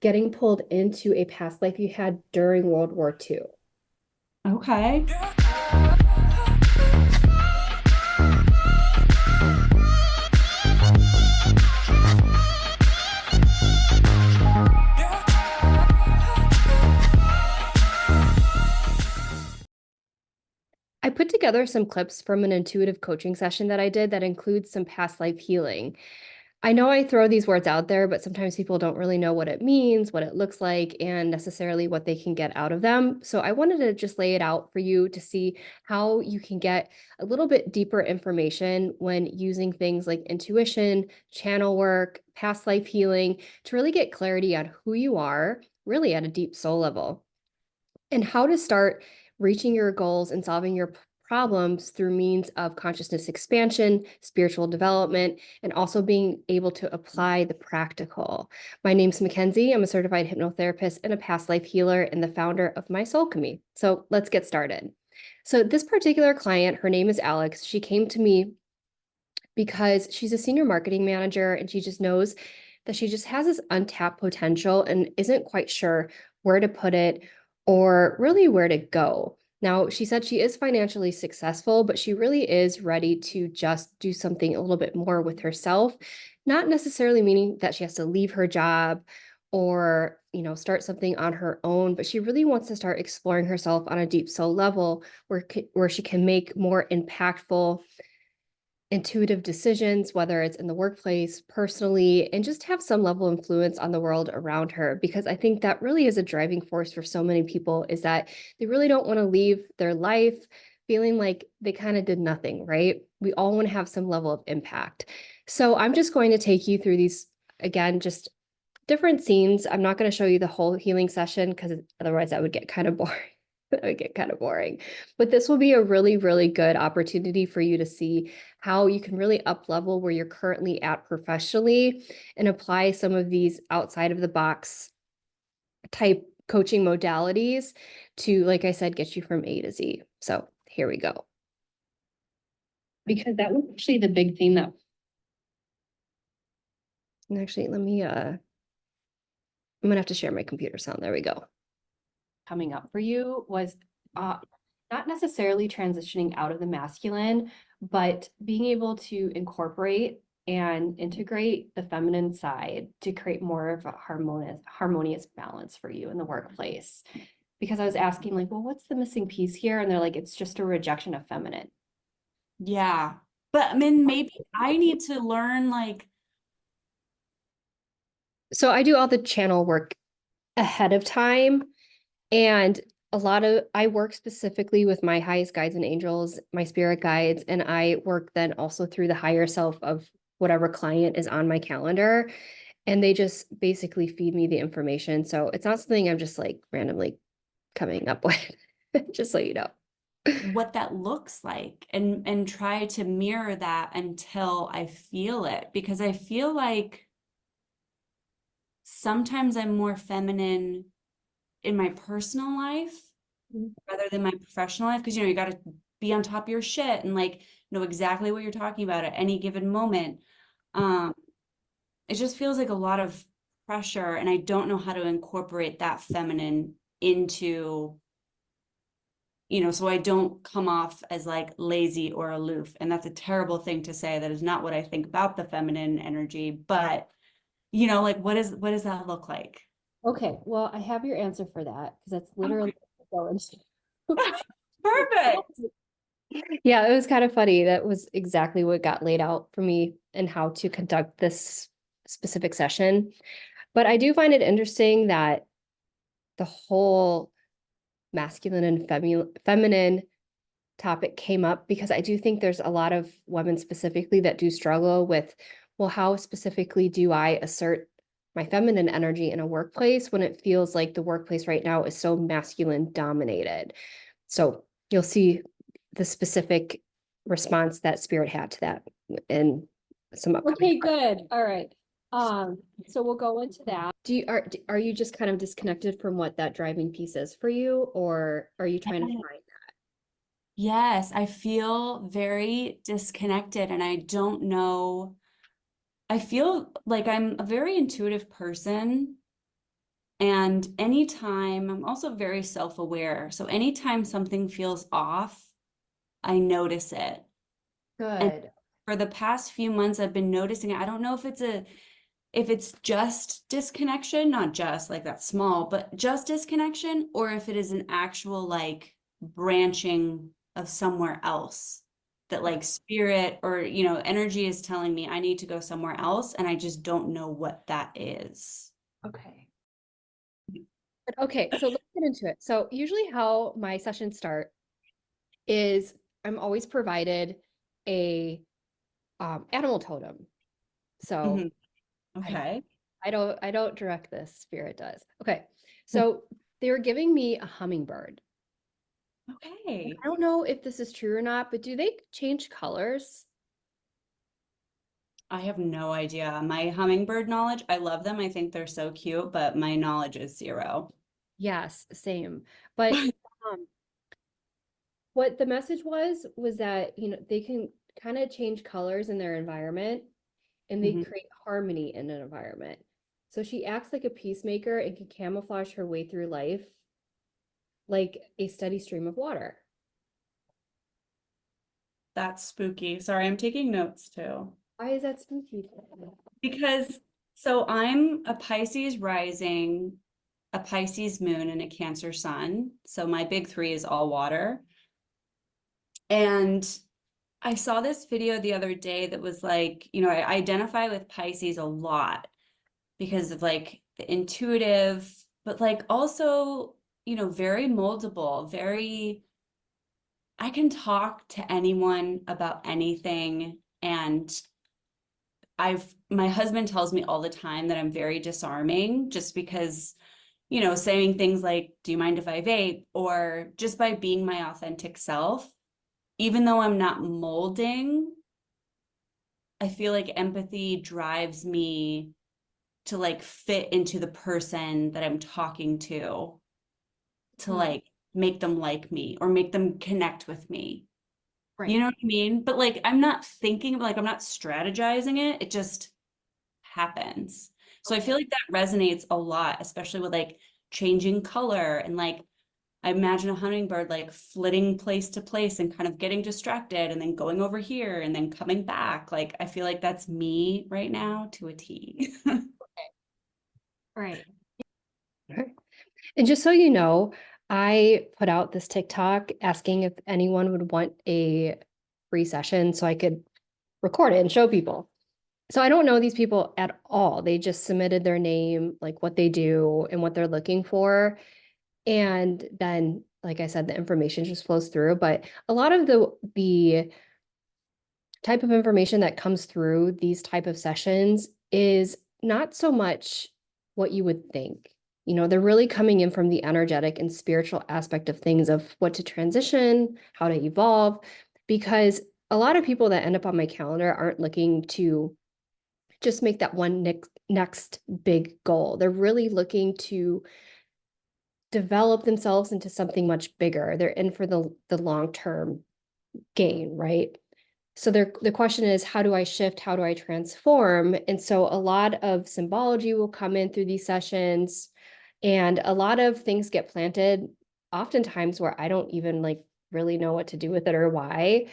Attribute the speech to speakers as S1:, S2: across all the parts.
S1: getting pulled into a past life you had during World War II.
S2: Okay.
S1: I put together some clips from an intuitive coaching session that I did that includes some past life healing. I know I throw these words out there, but sometimes people don't really know what it means, what it looks like, and necessarily what they can get out of them. So I wanted to just lay it out for you to see how you can get a little bit deeper information when using things like intuition, channel work, past life healing to really get clarity on who you are, really at a deep soul level, and how to start reaching your goals and solving your problems through means of consciousness expansion, spiritual development, and also being able to apply the practical. My name's Mackenzie. I'm a certified hypnotherapist and a past life healer and the founder of My Soul Alchemy. So let's get started. So this particular client, her name is Alex. She came to me because she's a senior marketing manager and she just knows that she just has this untapped potential and isn't quite sure where to put it or really where to go. Now, she said she is financially successful, but she really is ready to just do something a little bit more with herself, not necessarily meaning that she has to leave her job or, start something on her own, but she really wants to start exploring herself on a deep soul level where she can make more impactful intuitive decisions, whether it's in the workplace, personally, and just have some level of influence on the world around her. Because I think that really is a driving force for so many people is that they really don't want to leave their life feeling like they kind of did nothing, right? We all want to have some level of impact. So I'm just going to take you through these, again, just different scenes. I'm not going to show you the whole healing session because otherwise that would get kind of boring. That would get kind of boring. But this will be a really, really good opportunity for you to see how you can really up level where you're currently at professionally and apply some of these outside of the box type coaching modalities to, like I said, get you from A to Z. So here we go. Because that was actually the big theme that, and actually, I'm gonna have to share my computer sound. There we go. Coming up for you was uh, not necessarily transitioning out of the masculine, but being able to incorporate and integrate the feminine side to create more of a harmonious balance for you in the workplace. Because I was asking, like, well, what's the missing piece here? And they're like, it's just a rejection of feminine.
S2: Yeah. But I mean, maybe I need to learn
S1: So I do all the channel work ahead of time. And I work specifically with my highest guides and angels, my spirit guides, and I work then also through the higher self of whatever client is on my calendar. And they just basically feed me the information. So it's not something I'm just like randomly coming up with, just so you know.
S2: what that looks like and try to mirror that until I feel it because I feel like sometimes I'm more feminine in my personal life rather than my professional life because you got to be on top of your shit and know exactly what you're talking about at any given moment. Um it just feels like a lot of pressure and I don't know how to incorporate that feminine into so I don't come off as lazy or aloof. And that's a terrible thing to say. That is not what I think about the feminine energy. But, what does that look like?
S1: Okay, well, I have your answer for that because that's literally what I'm going to.
S2: Perfect.
S1: Yeah, it was kind of funny. That was exactly what got laid out for me and how to conduct this specific session. But I do find it interesting that the whole masculine and feminine topic came up because I do think there's a lot of women specifically that do struggle with, well, how specifically do I assert my feminine energy in a workplace when it feels like the workplace right now is so masculine dominated? So you'll see the specific response that Spirit had to that in some upcoming. Okay, good. All right. So we'll go into that. Are you just kind of disconnected from what that driving piece is for you, or are you trying to find
S2: Yes, I feel very disconnected and I don't know. I feel like I'm a very intuitive person, And anytime, I'm also very self-aware. So anytime something feels off, I notice it. And
S1: Good.
S2: for the past few months, I've been noticing it. I don't know if it's just disconnection, not just like that small, but just disconnection, or if it is an actual like branching of somewhere else that like spirit or energy is telling me I need to go somewhere else, and I just don't know what that is.
S1: Okay. Okay, so let's get into it. So usually how my sessions start is I'm always provided a animal totem. So
S2: Mhm.
S1: I
S2: Okay.
S1: I don't direct this, spirit does. Okay. So they were giving me a hummingbird. And
S2: Okay.
S1: I don't know if this is true or not, but do they change colors?
S2: I have no idea. My hummingbird knowledge, I love them. I think they're so cute, but my knowledge is zero.
S1: Yes, same. But um, what the message was that, they can kind of change colors in their environment and they
S2: Mhm.
S1: create harmony in an environment. So she acts like a peacemaker and can camouflage her way through life like a steady stream of water.
S2: That's spooky. Sorry, I'm taking notes too.
S1: Why is that spooky?
S2: Because so I'm a Pisces rising, a Pisces moon, and a Cancer sun. So my big three is all water. And I saw this video the other day that was like, I identify with Pisces a lot because of like the intuitive, but like also, very moldable, very, I can talk to anyone about anything. And my husband tells me all the time that I'm very disarming just because, saying things like, do you mind if I vape? Or just by being my authentic self, even though I'm not molding, I feel like empathy drives me to like fit into the person that I'm talking to
S1: Hmm.
S2: like make them like me or make them connect with me. You
S1: Right.
S2: know what I mean? But like I'm not thinking, like I'm not strategizing it. It just happens. So I feel
S1: Okay.
S2: like that resonates a lot, especially with like changing color and like I imagine a hummingbird like flitting place to place and kind of getting distracted and then going over here and then coming back. Like I feel like that's me right now to a T.
S1: Right. And just so you know, I put out this TikTok asking if anyone would want a free session so I could record it and show people. So I don't know these people at all. They just submitted their name, like what they do and what they're looking for. And then, like I said, the information just flows through. But a lot of the type of information that comes through these type of sessions is not so much what you would think. They're really coming in from the energetic and spiritual aspect of things of what to transition, how to evolve, because a lot of people that end up on my calendar aren't looking to just make that one next big goal. They're really looking to develop themselves into something much bigger. They're in for the long-term gain, right? So the question is, how do I shift? How do I transform? And so a lot of symbology will come in through these sessions, and a lot of things get planted oftentimes where I don't even like really know what to do with it or why.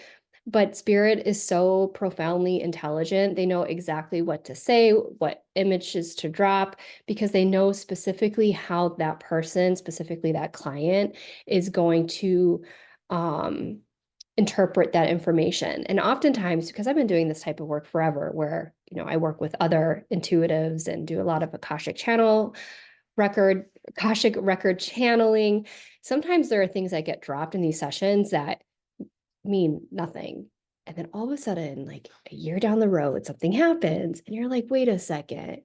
S1: But spirit is so profoundly intelligent. They know exactly what to say, what images to drop, because they know specifically how that person, specifically that client, is going to um, interpret that information. And oftentimes, because I've been doing this type of work forever, where I work with other intuitives and do a lot of Akashic record channeling. Sometimes there are things that get dropped in these sessions that mean nothing. And then all of a sudden, like a year down the road, something happens, and you're like, wait a second.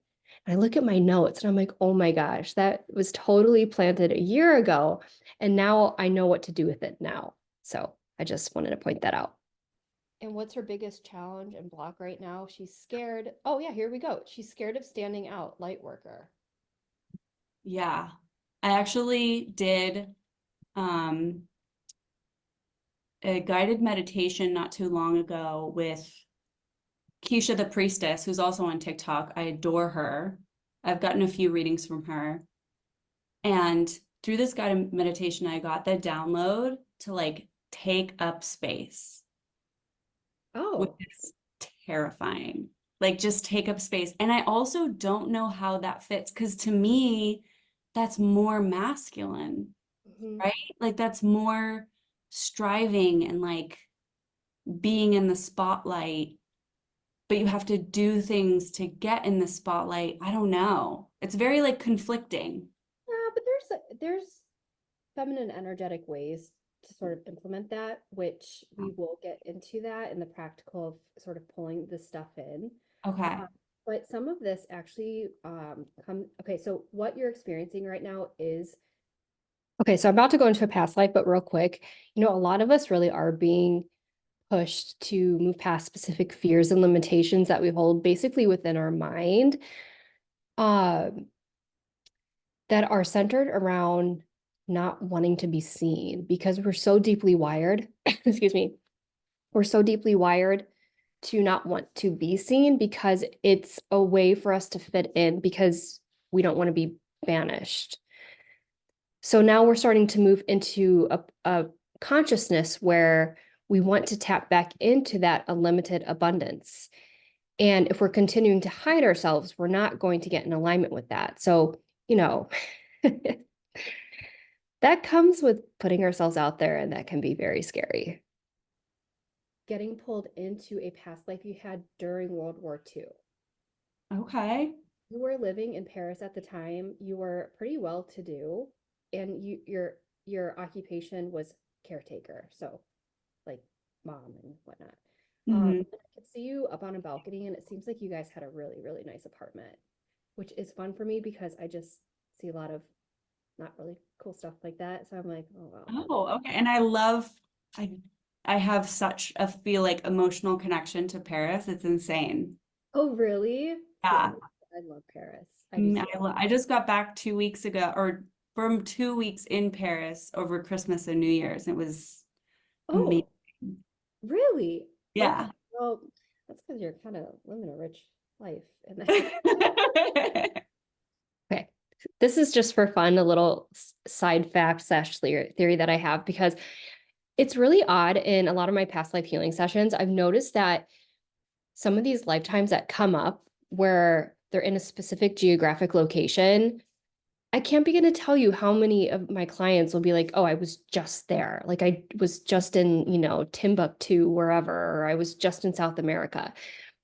S1: And I look at my notes and I'm like, oh my gosh, that was totally planted a year ago. And now I know what to do with it now. So I just wanted to point that out. And what's her biggest challenge and block right now? She's scared. Oh, yeah, here we go. She's scared of standing out, light worker.
S2: Yeah. I actually did um a guided meditation not too long ago with Keisha the priestess, who's also on TikTok. I adore her. I've gotten a few readings from her. And through this guided meditation, I got the download to like take up space, which
S1: Oh.
S2: is terrifying. Like just take up space. And I also don't know how that fits because to me, that's more masculine,
S1: Mhm.
S2: right? Like that's more striving and like being in the spotlight, but you have to do things to get in the spotlight. I don't know. It's very like conflicting.
S1: Yeah, but there's feminine energetic ways to sort of implement that, which we will get into that in the practical of sort of pulling the stuff in.
S2: Okay.
S1: Uh, but some of this actually okay, so what you're experiencing right now is okay, so I'm about to go into a past life, but real quick, a lot of us really are being pushed to move past specific fears and limitations that we hold basically within our mind. Um, that are centered around not wanting to be seen because we're so deeply wired, excuse me, we're so deeply wired to not want to be seen because it's a way for us to fit in because we don't want to be banished. So now we're starting to move into a consciousness where we want to tap back into that unlimited abundance. And if we're continuing to hide ourselves, we're not going to get in alignment with that. So, that comes with putting ourselves out there, and that can be very scary. Getting pulled into a past life you had during World War II.
S2: Okay.
S1: You were living in Paris at the time. You were pretty well to do, and your occupation was caretaker, so like mom and whatnot.
S2: Hmm.
S1: I could see you up on a balcony, and it seems like you guys had a really, really nice apartment, which is fun for me because I just see a lot of not really cool stuff like that. So I'm like, oh wow, that's
S2: Oh, okay. And I I have such a feel like emotional connection to Paris. It's insane.
S1: oh, really? See,
S2: Yeah.
S1: I love Paris. I do too.
S2: I just got back 2 weeks ago, or from 2 weeks in Paris over Christmas and New Year's. It was amazing.
S1: Oh, really? Okay.
S2: Yeah.
S1: Well, that's because you're kind of living a rich life. And that. Okay. This is just for fun, a little side fact slash theory that I have because it's really odd in a lot of my past life healing sessions. I've noticed that some of these lifetimes that come up where they're in a specific geographic location, I can't begin to tell you how many of my clients will be like, oh, I was just there. Like I was just in, Timbuktu, wherever, or I was just in South America.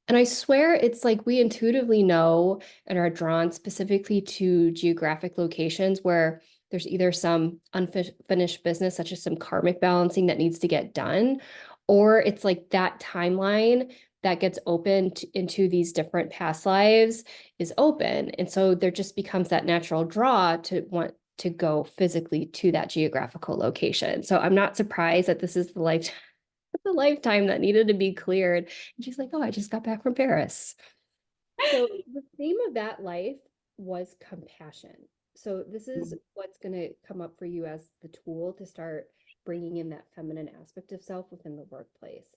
S1: And I swear it's like we intuitively know and are drawn specifically to geographic locations where there's either some unfinished business, such as some karmic balancing that needs to get done, or it's like that timeline that gets opened into these different past lives is open. And so there just becomes that natural draw to want to go physically to that geographical location. So I'm not surprised that this is the lifetime that needed to be cleared. And she's like, oh, I just got back from Paris. So the theme of that life was compassion. So this is what's going to come up for you as the tool to start bringing in that feminine aspect of self within the workplace.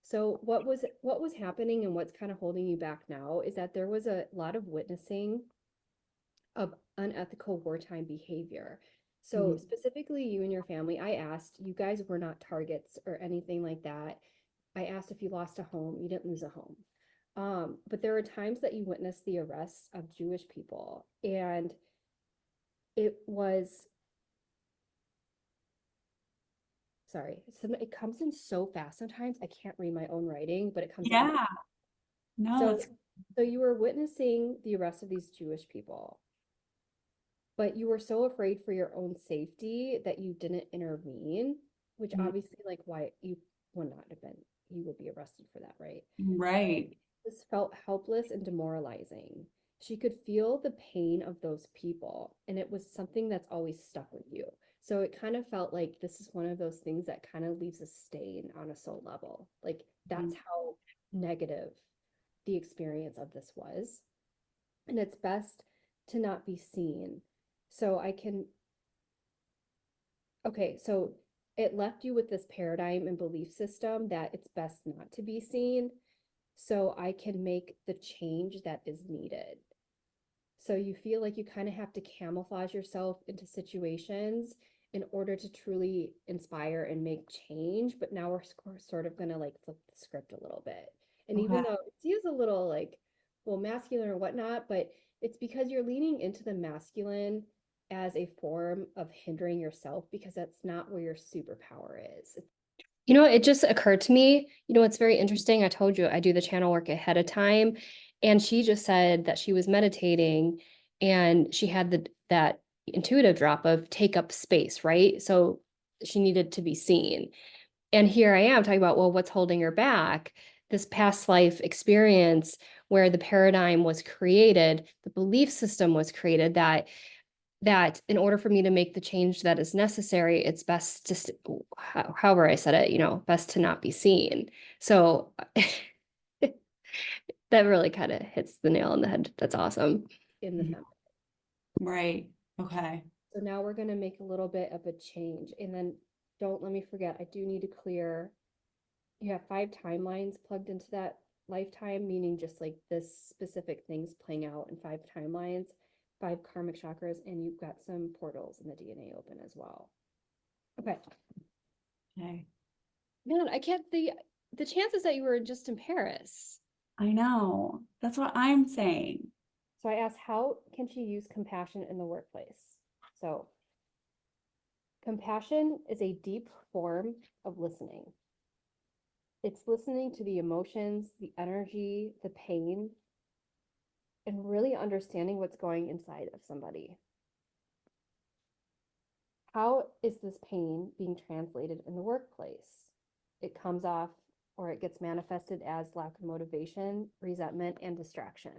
S1: So what was happening and what's kind of holding you back now is that there was a lot of witnessing of unethical wartime behavior. So
S2: Mhm.
S1: specifically you and your family, I asked, you guys were not targets or anything like that. I asked if you lost a home, you didn't lose a home. But there were times that you witnessed the arrests of Jewish people, and it was sorry, it comes in so fast sometimes I can't read my own writing, but it comes in.
S2: Yeah. No,
S1: So,
S2: that's
S1: so you were witnessing the arrest of these Jewish people, but you were so afraid for your own safety that you didn't intervene, which
S2: mm,
S1: obviously, like, why you would not have been, you would be arrested for that, right?
S2: right.
S1: This felt helpless and demoralizing. She could feel the pain of those people, and it was something that's always stuck with you. So it kind of felt like this is one of those things that kind of leaves a stain on a soul level. Like that's
S2: Mm.
S1: how negative the experience of this was. And it's best to not be seen. So okay, so it left you with this paradigm and belief system that it's best not to be seen so I can make the change that is needed. So you feel like you kind of have to camouflage yourself into situations in order to truly inspire and make change. But now we're sort of going to like flip the script a little bit. And
S2: Okay.
S1: even though it's used a little like, well, masculine or whatnot, but it's because you're leaning into the masculine as a form of hindering yourself because that's not where your superpower is. You know, it just occurred to me, you know, it's very interesting. I told you I do the channel work ahead of time, and she just said that she was meditating and she had that intuitive drop of take up space, right? So she needed to be seen. And here I am talking about, well, what's holding her back? This past life experience where the paradigm was created, the belief system was created that in order for me to make the change that is necessary, it's best to, however I said it, you know, best to not be seen. So that really kind of hits the nail on the head. That's awesome. In the feminine.
S2: Right. Okay.
S1: So now we're going to make a little bit of a change. And then don't let me forget, I do need to clear, you have 5 timelines plugged into that lifetime, meaning just like this specific things playing out in 5 timelines, 5 karmic chakras, and you've got some portals in the DNA open as well. Okay.
S2: Okay.
S1: Man, I can't the chances that you were just in Paris.
S2: I know. That's what I'm saying.
S1: So I asked, how can she use compassion in the workplace? So compassion is a deep form of listening. It's listening to the emotions, the energy, the pain, and really understanding what's going inside of somebody. How is this pain being translated in the workplace? It comes off or it gets manifested as lack of motivation, resentment, and distraction.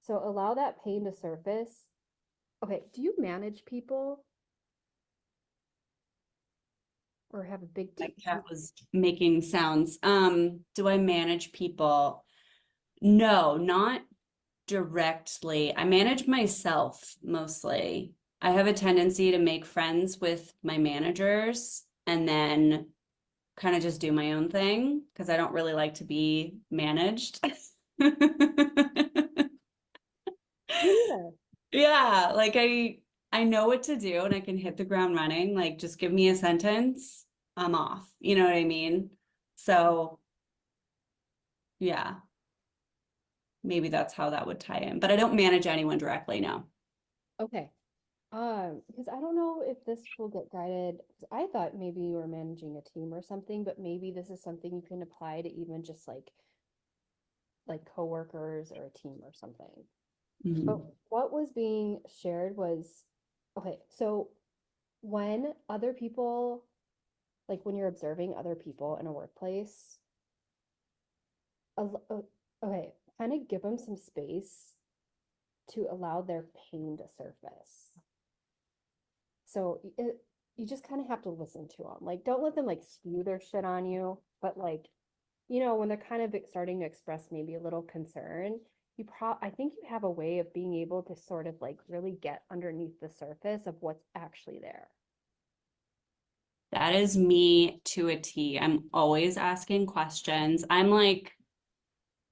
S1: So allow that pain to surface. Okay, do you manage people or have a big
S2: My
S1: team?
S2: cat was making sounds. Do I manage people? No, not directly. I manage myself mostly. I have a tendency to make friends with my managers and then kind of just do my own thing because I don't really like to be managed.
S1: Me neither.
S2: Yeah, like I know what to do and I can hit the ground running. Like just give me a sentence, I'm off. You know what I mean? So, yeah, maybe that's how that would tie in. But I don't manage anyone directly, no.
S1: Okay. Because I don't know if this will get guided. I thought maybe you were managing a team or something, but maybe this is something you can apply to even just like coworkers or a team or something. But
S2: Mhm.
S1: what was being shared was, okay, so when other people, like when you're observing other people in a workplace, okay, kind of give them some space to allow their pain to surface. So you just kind of have to listen to them. Like, don't let them like spew their shit on you, but like, you know, when they're kind of starting to express maybe a little concern, I think you have a way of being able to sort of like really get underneath the surface of what's actually there.
S2: That is me to a T. I'm always asking questions. I'm like,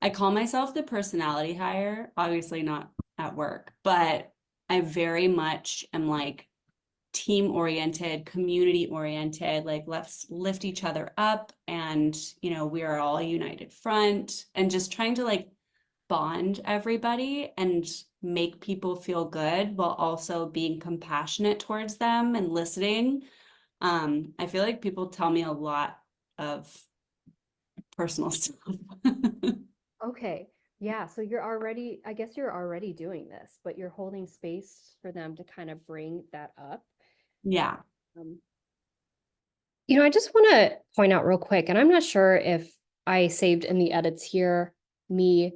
S2: I call myself the personality hire, obviously not at work, but I very much am like team oriented, community oriented, like let's lift each other up and, we are all a united front and just trying to like bond everybody and make people feel good while also being compassionate towards them and listening. I feel like people tell me a lot of personal stuff.
S1: Okay. Yeah. So I guess you're already doing this, but you're holding space for them to kind of bring that up.
S2: Yeah.
S1: Um, You know, I just want to point out real quick, and I'm not sure if I saved in the edits here me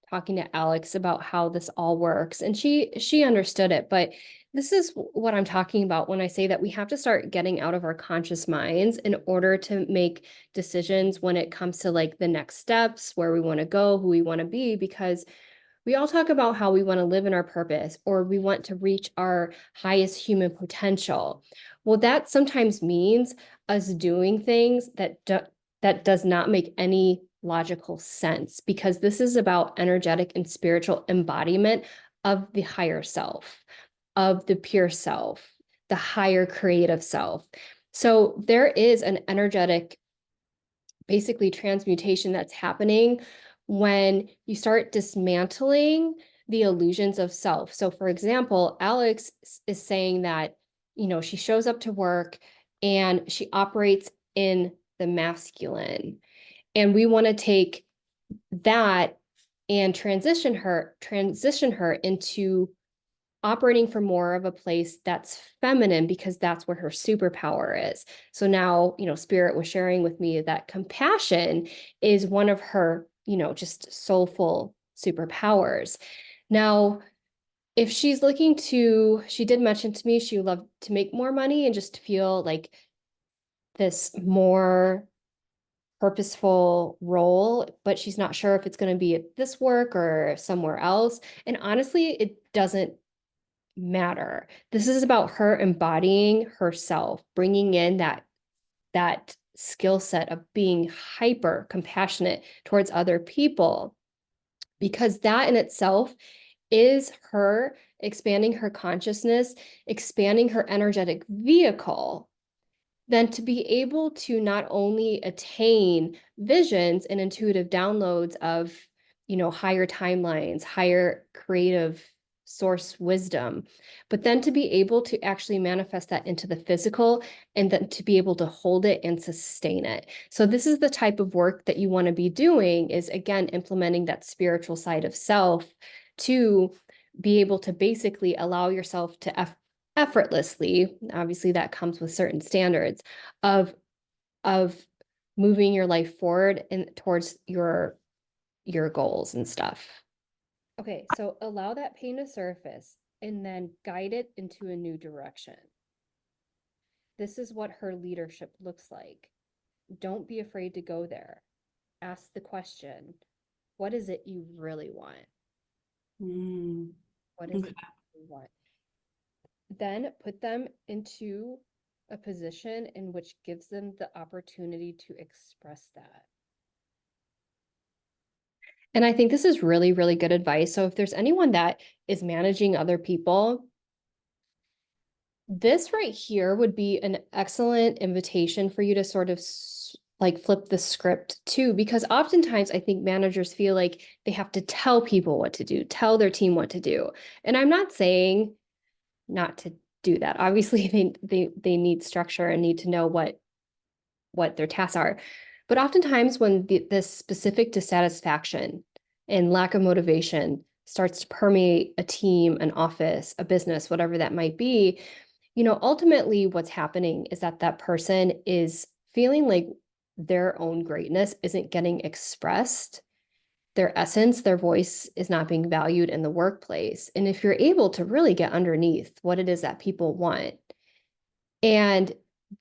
S1: talking to Alexs about how this all works, and she understood it, but this is what I'm talking about when I say that we have to start getting out of our conscious minds in order to make decisions when it comes to like the next steps, where we want to go, who we want to be, because we all talk about how we want to live in our purpose or we want to reach our highest human potential. Well, that sometimes means us doing things that does not make any logical sense, because this is about energetic and spiritual embodiment of the higher self, of the pure self, the higher creative self. So there is an energetic, basically, transmutation that's happening when you start dismantling the illusions of self. So for example, Alexs is saying that, she shows up to work and she operates in the masculine. And we want to take that and transition her into operating from more of a place that's feminine, because that's where her superpower is. So now, Spirit was sharing with me that compassion is one of her, just soulful superpowers. Now, if she's looking to, she did mention to me she would love to make more money and just feel like this more purposeful role, but she's not sure if it's going to be at this work or somewhere else. And honestly, it doesn't matter. This is about her embodying herself, bringing in that skill set of being hyper compassionate towards other people, because that in itself is her expanding her consciousness, expanding her energetic vehicle, then to be able to not only attain visions and intuitive downloads of, higher timelines, higher creative source wisdom, but then to be able to actually manifest that into the physical, and then to be able to hold it and sustain it. So this is the type of work that you want to be doing, is again implementing that spiritual side of self to be able to basically allow yourself to effortlessly, obviously that comes with certain standards of moving your life forward and towards your goals and stuff. Okay, so allow that pain to surface and then guide it into a new direction. This is what her leadership looks like. Don't be afraid to go there. Ask the question, what is it you really want?
S2: Mm,
S1: What is
S2: okay.
S1: it you want? Then put them into a position in which gives them the opportunity to express that. And I think this is really, really good advice. So if there's anyone that is managing other people, this right here would be an excellent invitation for you to sort of like flip the script too, because oftentimes I think managers feel like they have to tell people what to do, tell their team what to do. And I'm not saying not to do that. Obviously, they need structure and need to know what their tasks are. But oftentimes when this specific dissatisfaction and lack of motivation starts to permeate a team, an office, a business, whatever that might be, ultimately what's happening is that that person is feeling like their own greatness isn't getting expressed. Their essence, their voice is not being valued in the workplace. And if you're able to really get underneath what it is that people want, and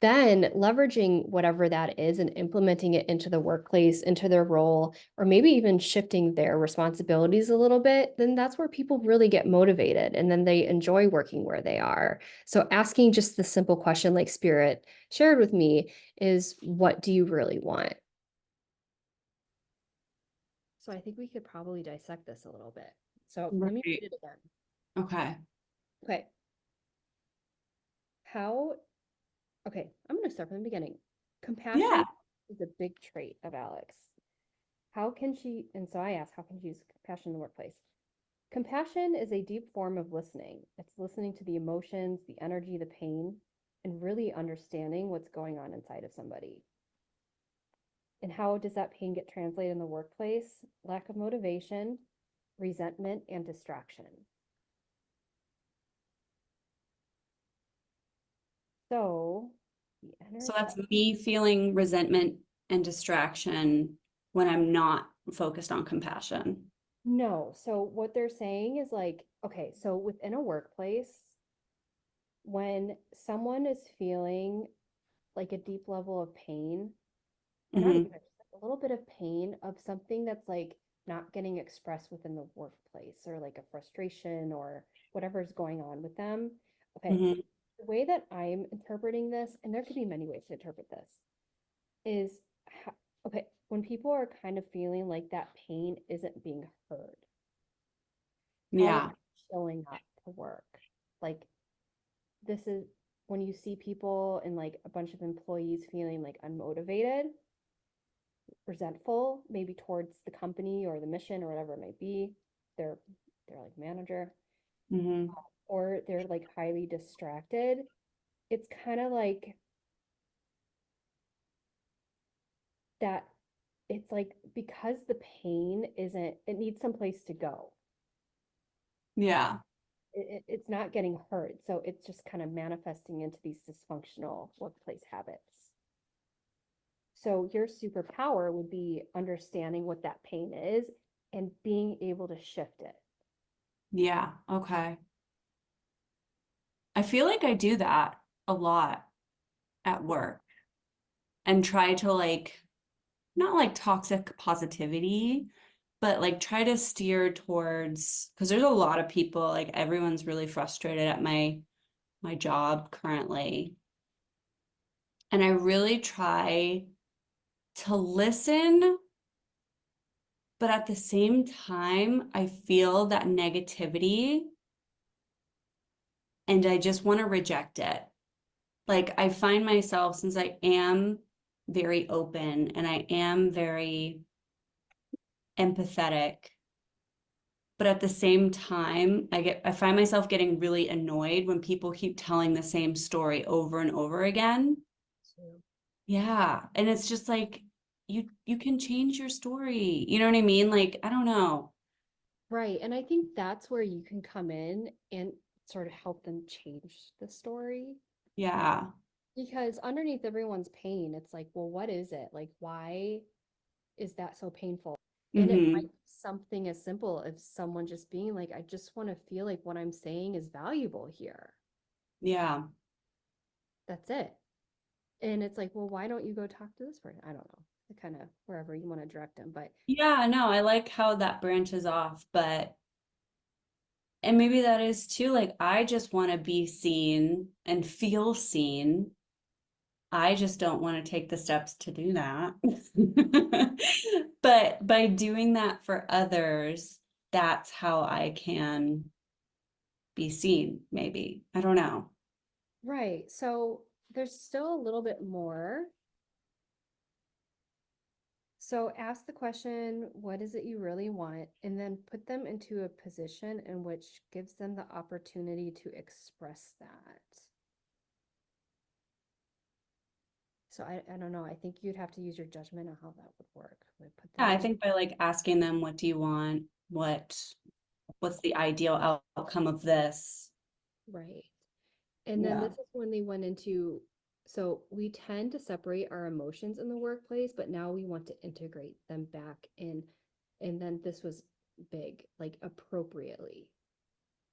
S1: then leveraging whatever that is and implementing it into the workplace, into their role, or maybe even shifting their responsibilities a little bit, then that's where people really get motivated and then they enjoy working where they are. So asking just the simple question like Spirit shared with me is, what do you really want? So I think we could probably dissect this a little bit. So let me
S2: Right.
S1: read it again.
S2: Okay.
S1: Okay. How Okay, I'm going to start from the beginning.
S2: Yeah.
S1: Compassion is a big trait of Alexs. How can she, and so I asked, how can she use compassion in the workplace? Compassion is a deep form of listening. It's listening to the emotions, the energy, the pain, and really understanding what's going on inside of somebody. And how does that pain get translated in the workplace? Lack of motivation, resentment, and distraction. So, the
S2: So that's
S1: energetic.
S2: me feeling resentment and distraction when I'm not focused on compassion.
S1: No. So what they're saying is like, okay, so within a workplace, when someone is feeling like a deep level of pain, or not even
S2: Hmm.
S1: a little bit of pain of something that's like not getting expressed within the workplace, or like a frustration or whatever's going on with them. Okay, so
S2: Hmm.
S1: the way that I'm interpreting this, and there could be many ways to interpret this, is okay. when people are kind of feeling like that pain isn't being heard, how is
S2: Yeah.
S1: it showing up to work? Like, this is when you see people and like a bunch of employees feeling like unmotivated, resentful, maybe towards the company or the mission or whatever it might be, their their like manager,
S2: Hmm.
S1: or they're like highly distracted. It's kind of like that. It's like because the pain isn't, it needs some place to go.
S2: Yeah.
S1: It's not getting heard, so it's just kind of manifesting into these dysfunctional workplace habits. So your superpower would be understanding what that pain is and being able to shift it.
S2: Yeah. Okay. I feel like I do that a lot at work and try to like, not like toxic positivity, but like try to steer towards, because there's a lot of people, like everyone's really frustrated at my job currently. And I really try to listen, but at the same time, I feel that negativity and I just want to reject it. Like I find myself, since I am very open and I am very empathetic, but at the same time, I find myself getting really annoyed when people keep telling the same story over and over again.
S1: So,
S2: Yeah, and it's just like you can change your story. You know what I mean? Like, I don't know.
S1: right. And I think that's where you can come in and sort of help them change the story.
S2: Yeah.
S1: Because underneath everyone's pain, it's like, well, what is it? Like, why is that so painful? And it might
S2: Mm-hmm.
S1: be something as simple as someone just being like, I just want to feel like what I'm saying is valuable here.
S2: Yeah.
S1: That's it. And it's like, well, why don't you go talk to this person? I don't know. Kind of wherever you want to direct them. But
S2: Yeah, no, I like how that branches off, but and maybe that is too, like I just want to be seen and feel seen. I just don't want to take the steps to do that. But by doing that for others, that's how I can be seen, maybe. I don't know.
S1: right. So there's still a little bit more. So ask the question, what is it you really want? And then put them into a position in which gives them the opportunity to express that. So I don't know. I think you'd have to use your judgment on how that would work. Would put
S2: Yeah,
S1: them
S2: I
S1: in,
S2: think by like asking them, what do you want? What's the ideal outcome of this?
S1: right. And then
S2: Yeah.
S1: this is when they went into, so we tend to separate our emotions in the workplace, but now we want to integrate them back in. And then this was big, like appropriately.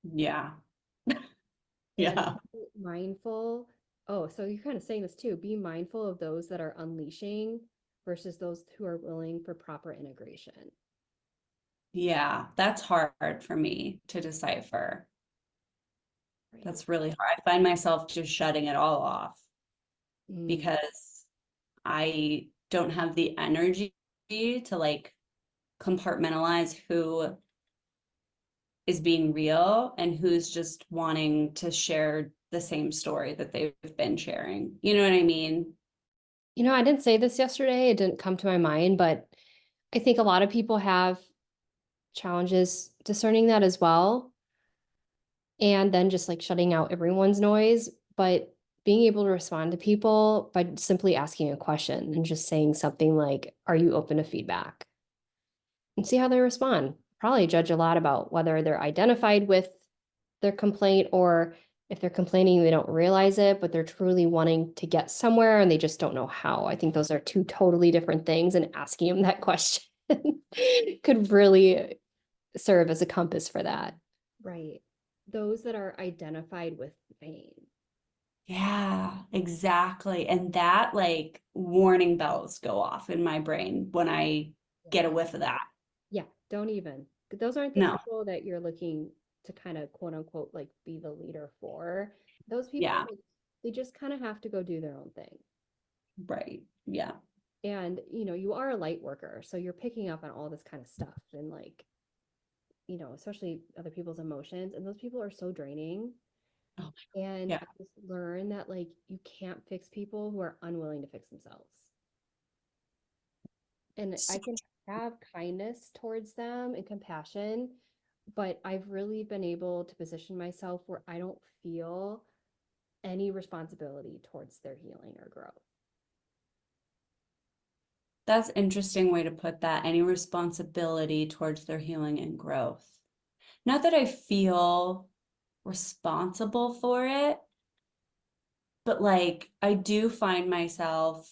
S2: Yeah.
S1: And
S2: Yeah.
S1: be mindful. Oh, so you're kind of saying this too. Be mindful of those that are unleashing versus those who are willing for proper integration.
S2: Yeah. That's hard for me to decipher.
S1: Right.
S2: That's really hard. I find myself just shutting it all off
S1: Mm.
S2: because I don't have the energy to like compartmentalize who is being real and who's just wanting to share the same story that they've been sharing. You know what I mean?
S1: You know, I didn't say this yesterday. It didn't come to my mind, but I think a lot of people have challenges discerning that as well. And then just like shutting out everyone's noise, but being able to respond to people by simply asking a question and just saying something like, are you open to feedback? And see how they respond. Probably judge a lot about whether they're identified with their complaint or if they're complaining, they don't realize it, but they're truly wanting to get somewhere and they just don't know how. I think those are two totally different things, and asking them that question could really serve as a compass for that. Right. Those that are identified with pain.
S2: Yeah, exactly. And that like warning bells go off in my brain when I get a
S1: Yeah.
S2: whiff of that.
S1: Yeah, don't even. Those aren't the
S2: No.
S1: people that you're looking to kind of quote unquote like be the leader for. Those people,
S2: Yeah,
S1: like, they just kind of have to go do their own thing.
S2: right. Yeah.
S1: And, you are a light worker, so you're picking up on all this kind of stuff and like, especially other people's emotions. And those people are so draining.
S2: Oh,
S1: And
S2: yeah.
S1: I just learned that like you can't fix people who are unwilling to fix themselves. And I
S2: So
S1: can have kindness towards them and compassion, but I've really been able to position myself where I don't feel any responsibility towards their healing or growth.
S2: that's interesting way to put that. Any responsibility towards their healing and growth. Not that I feel responsible for it, but like I do find myself,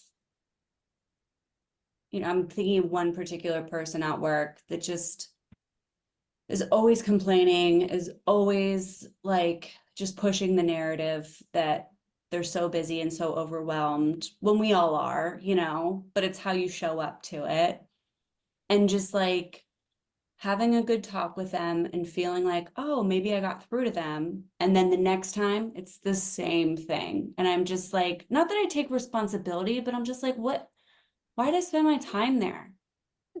S2: I'm thinking of one particular person at work that just is always complaining, is always like just pushing the narrative that they're so busy and so overwhelmed when we all are, but it's how you show up to it. And just like having a good talk with them and feeling like, oh, maybe I got through to them. And then the next time it's the same thing. And I'm just like, not that I take responsibility, but I'm just like, why did I spend my time there?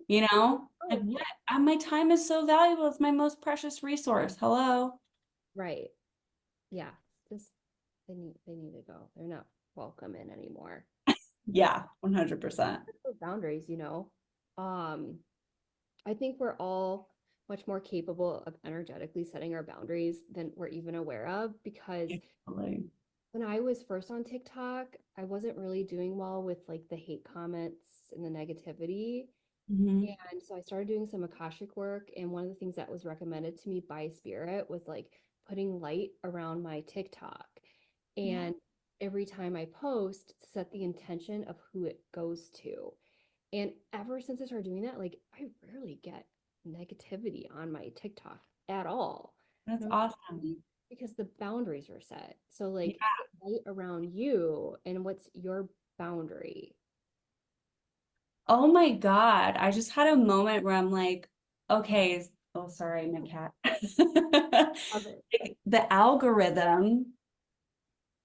S2: Like
S1: Oh,
S2: what? My time is so valuable. It's my most precious resource. Hello.
S1: right. Yeah. Just they need to go. They're not welcome in anymore.
S2: Yeah, 100%.
S1: Those boundaries. Um, I think we're all much more capable of energetically setting our boundaries than we're even aware of because
S2: Totally.
S1: when I was first on TikTok, I wasn't really doing well with like the hate comments and the negativity.
S2: Mhm.
S1: And so I started doing some Akashic work. And one of the things that was recommended to me by Spirit was like putting light around my TikTok.
S2: Yeah,
S1: And every time I post, set the intention of who it goes to. And ever since I started doing that, like I rarely get negativity on my TikTok at all.
S2: that's
S1: And I'm like, "Really?"
S2: awesome.
S1: Because the boundaries are set. So like
S2: Yeah.
S1: put light around you and what's your boundary?
S2: Oh my God. I just had a moment where I'm like, okay, oh, sorry, my cat.
S1: Love it.
S2: Like, the algorithm,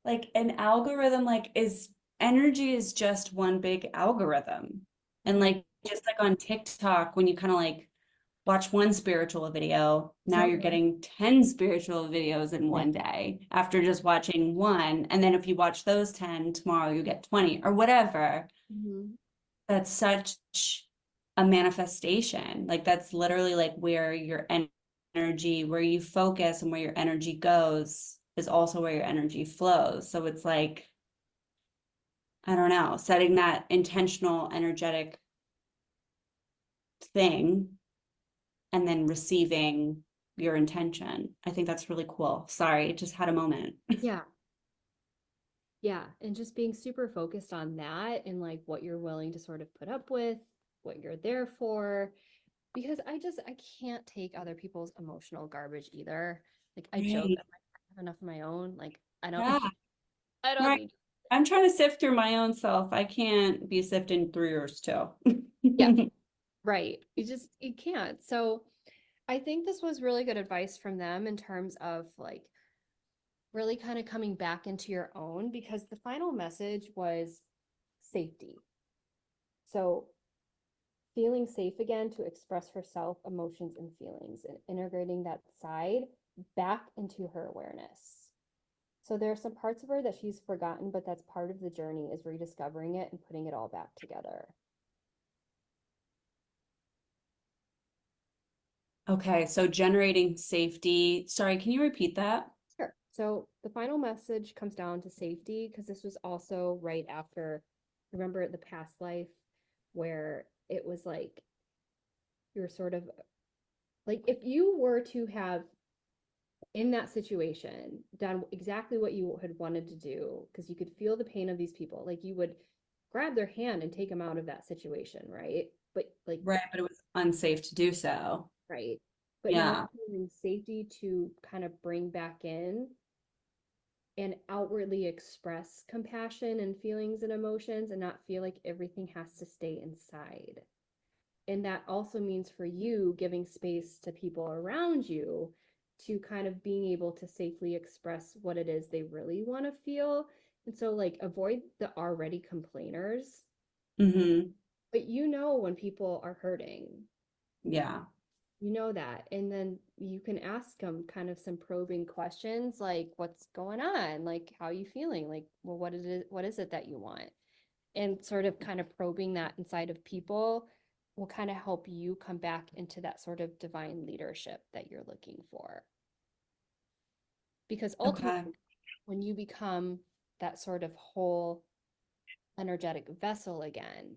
S2: like an algorithm, like is energy is just one big algorithm. And
S1: Mhm.
S2: like, just like on TikTok, when you kind of like watch one spiritual video, now you're getting 10 spiritual videos in
S1: Right.
S2: one day after just watching one. And then if you watch those 10, tomorrow you get 20 or whatever.
S1: Mhm.
S2: That's such a manifestation. Like that's literally like where your energy, where you focus and where your energy goes is also where your energy flows. So it's like, I don't know, setting that intentional energetic thing and then receiving your intention. I think that's really cool. Sorry, just had a moment.
S1: Yeah. Yeah. And just being super focused on that and like what you're willing to sort of put up with, what you're there for. Because I can't take other people's emotional garbage either. Like I joke,
S2: Right.
S1: I'm like, I have enough of my own. Like I don't
S2: Yeah.
S1: I don't
S2: Right.
S1: need.
S2: I'm trying to sift through my own self. I can't be sifting through yours too.
S1: Yeah, right. You can't. So I think this was really good advice from them in terms of like really kind of coming back into your own because the final message was safety. So feeling safe again to express herself, emotions, and feelings, and integrating that side back into her awareness. So there are some parts of her that she's forgotten, but that's part of the journey is rediscovering it and putting it all back together.
S2: Okay, so generating safety. Sorry, can you repeat that?
S1: Sure. So the final message comes down to safety because this was also right after, remember the past life where it was like you're sort of like if you were to have in that situation done exactly what you had wanted to do because you could feel the pain of these people, like you would grab their hand and take them out of that situation, right? But like,
S2: Right, but it was unsafe to do so.
S1: right. But now
S2: Yeah.
S1: feeling safety to kind of bring back in and outwardly express compassion and feelings and emotions and not feel like everything has to stay inside. And that also means for you giving space to people around you to kind of being able to safely express what it is they really want to feel. And so, like, avoid the already complainers
S2: Mm-hmm.
S1: But you know when people are hurting.
S2: Yeah.
S1: You know that. And then you can ask them kind of some probing questions like, what's going on? Like, how are you feeling? Like, well, what is it that you want? And sort of kind of probing that inside of people will kind of help you come back into that sort of divine leadership that you're looking for. Because
S2: Okay.
S1: ultimately, when you become that sort of whole energetic vessel again,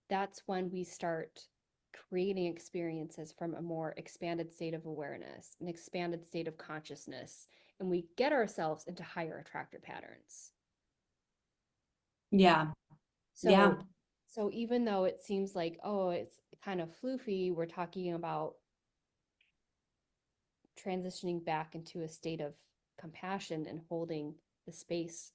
S1: that's when we start creating experiences from a more expanded state of awareness, an expanded state of consciousness, and we get ourselves into higher attractor patterns.
S2: Yeah. Yeah.
S1: So, so even though it seems like, oh, it's kind of floofy, we're talking about transitioning back into a state of compassion and holding the space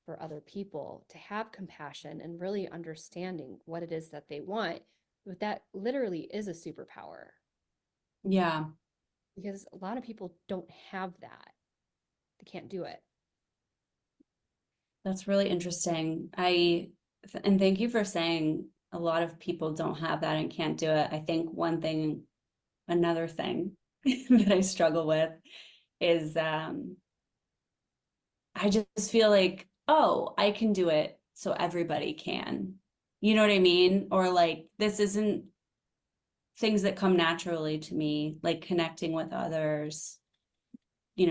S1: for other people to have compassion and really understanding what it is that they want. But that literally is a superpower
S2: Yeah.
S1: because a lot of people don't have that. They can't do it.
S2: That's really interesting. And thank you for saying a lot of people don't have that and can't do it. I think another thing that I struggle with is I just feel like, oh, I can do it, so everybody can. You know what I mean? Or like, this isn't things that come naturally to me, like connecting with others,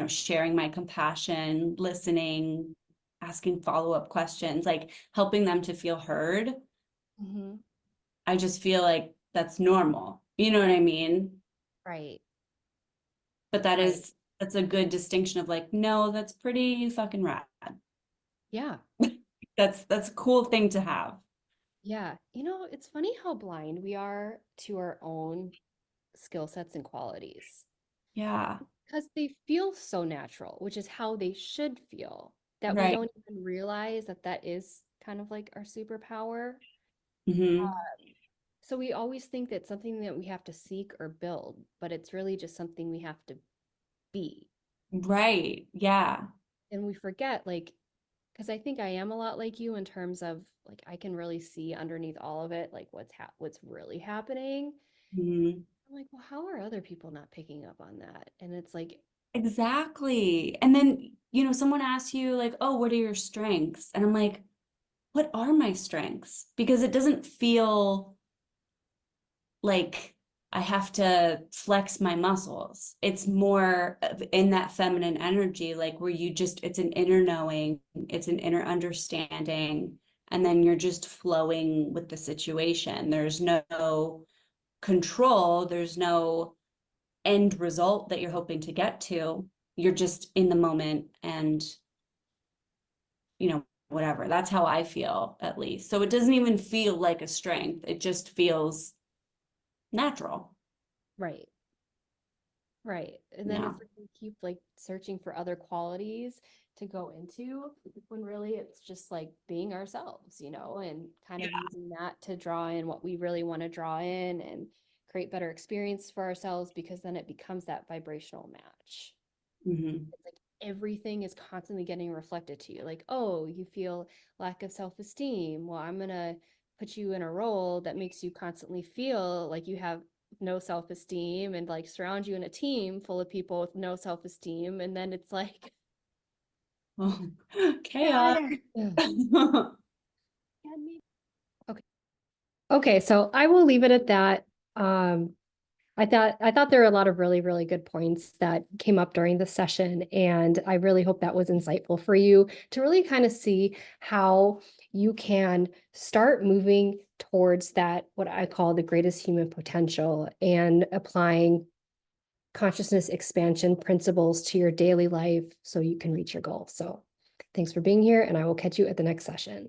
S2: sharing my compassion, listening, asking follow-up questions, like helping them to feel heard.
S1: Mm-hmm.
S2: I just feel like that's normal. You know what I mean?
S1: Right,
S2: But
S1: right.
S2: that's a good distinction of like, no, that's pretty fucking rad.
S1: Yeah,
S2: That's a cool thing to have.
S1: yeah. It's funny how blind we are to our own skill sets and qualities
S2: Yeah.
S1: because they feel so natural, which is how they should feel, that we
S2: Right.
S1: don't even realize that that is kind of like our superpower.
S2: Hmm.
S1: So we always think that something that we have to seek or build, but it's really just something we have to be.
S2: Right. Yeah.
S1: And we forget, like, because I think I am a lot like you in terms of like I can really see underneath all of it, like what's really happening.
S2: Hmm.
S1: I'm like, well, how are other people not picking up on that? And it's like,
S2: Exactly. And then, someone asks you like, "Oh, what are your strengths?" And I'm like, "What are my strengths?" Because it doesn't feel like I have to flex my muscles. It's more in that feminine energy, like where it's an inner knowing, it's an inner understanding, and then you're just flowing with the situation. There's no control, there's no end result that you're hoping to get to. You're just in the moment and, whatever. That's how I feel, at least. So it doesn't even feel like a strength, it just feels natural.
S1: right, right. And then
S2: Yeah.
S1: it's like we keep like searching for other qualities to go into when really it's just like being ourselves, and kind of using that to draw in what we really want to draw in and create better experience for ourselves because then it becomes that vibrational match.
S2: Hmm.
S1: It's like everything is constantly getting reflected to you. Like, oh, you feel lack of self-esteem. Well, I'm gonna put you in a role that makes you constantly feel like you have no self-esteem and like surround you in a team full of people with no self-esteem. And then it's like,
S2: Oh, chaos.
S1: yeah. Okay. Okay, so I will leave it at that. Um, I thought there were a lot of really, really good points that came up during the session, and I really hope that was insightful for you to really kind of see how you can start moving towards that, what I call the greatest human potential, and applying consciousness expansion principles to your daily life so you can reach your goal. So thanks for being here, and I will catch you at the next session.